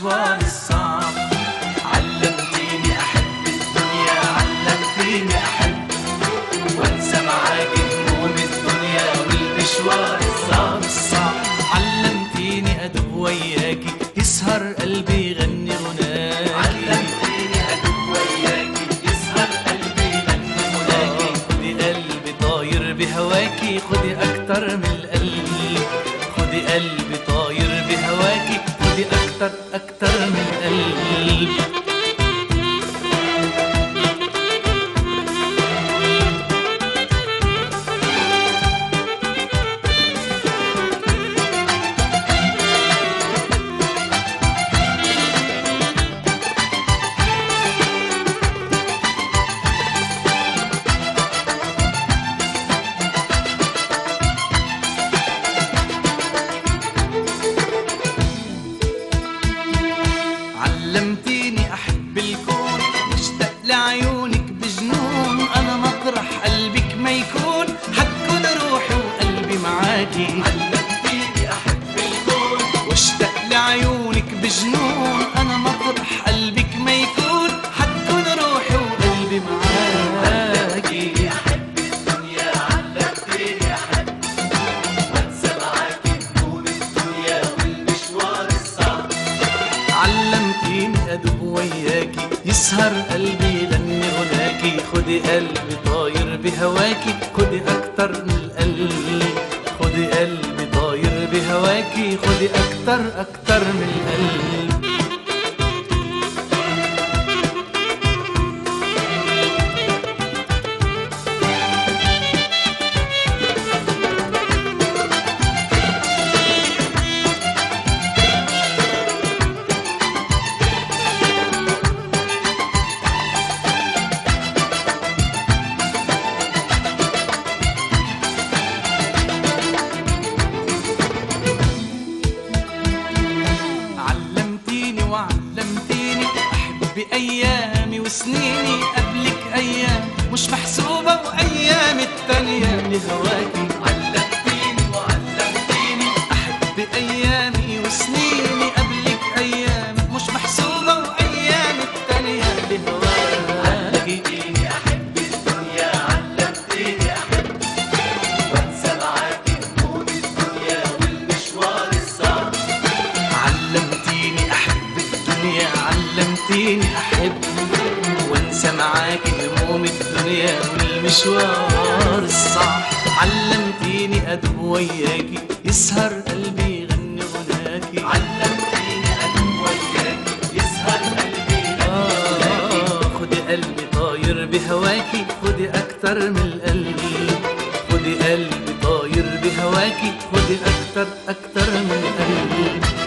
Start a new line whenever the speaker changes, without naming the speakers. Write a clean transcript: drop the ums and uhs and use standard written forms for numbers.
المشوار الصعب. علمتيني أحب الدنيا، علمتيني أحب وانسى معاكي هموم الدنيا والمشوار الصعب. علمتيني أدب وياكي يسهر قلبي يغني غناكي. علمتيني أدب وياكي يسهر قلبي يغني غناكي. خدي قلبي طاير بهواكي، خدي أكتر من القلب. خدي قلبي طاير بهواكي، خدي أكتر من القلب. علمتيني أحب الكون، مشتاق لعيونك بجنون. أنا مطرح قلبك ما يكون، حتكون روحي وقلبي معاكي. علمتيني أحب الكون واشتاق لعيونك بجنون. أنا مطرح قلبك ما يكون، حتكون روحي وقلبي معاكي. أحب الدنيا، علمتيني أحب وانسى معاكي هموم الدنيا والمشوار الصعب. علمتيني أدب وياكي يسهر قلبي يغني غناكي. خدي قلبي طاير بهواكي، خدي أكتر من القلب. خدي قلبي طاير بهواكي، خدي أكتر من القلب. وعلمتيني أحب بأيامي وسنيني. قبلك أيام مش محسوبة وأيام التانية لهواكي. علمتيني وعلمتيني أحب بأيامي وسنيني. قبلك أيام مش محسوبة وأيام التانية لهواكي. علمتيني أحب الدنيا، علمتيني أحب وانسى معاكي هموم الدنيا والمشوار الصعب. علمتيني أحب وانسى معاكي هموم الدنيا والمشوار الصعب. علمتيني أدب وياكي يسهر قلبي يغني غناكي. علمتيني أدب وياكي يسهر قلبي يغني غناكي. خدي قلبي طاير بهواكي، خدي أكتر من القلب. خدي قلبي طاير بهواكي، خدي أكتر من القلب.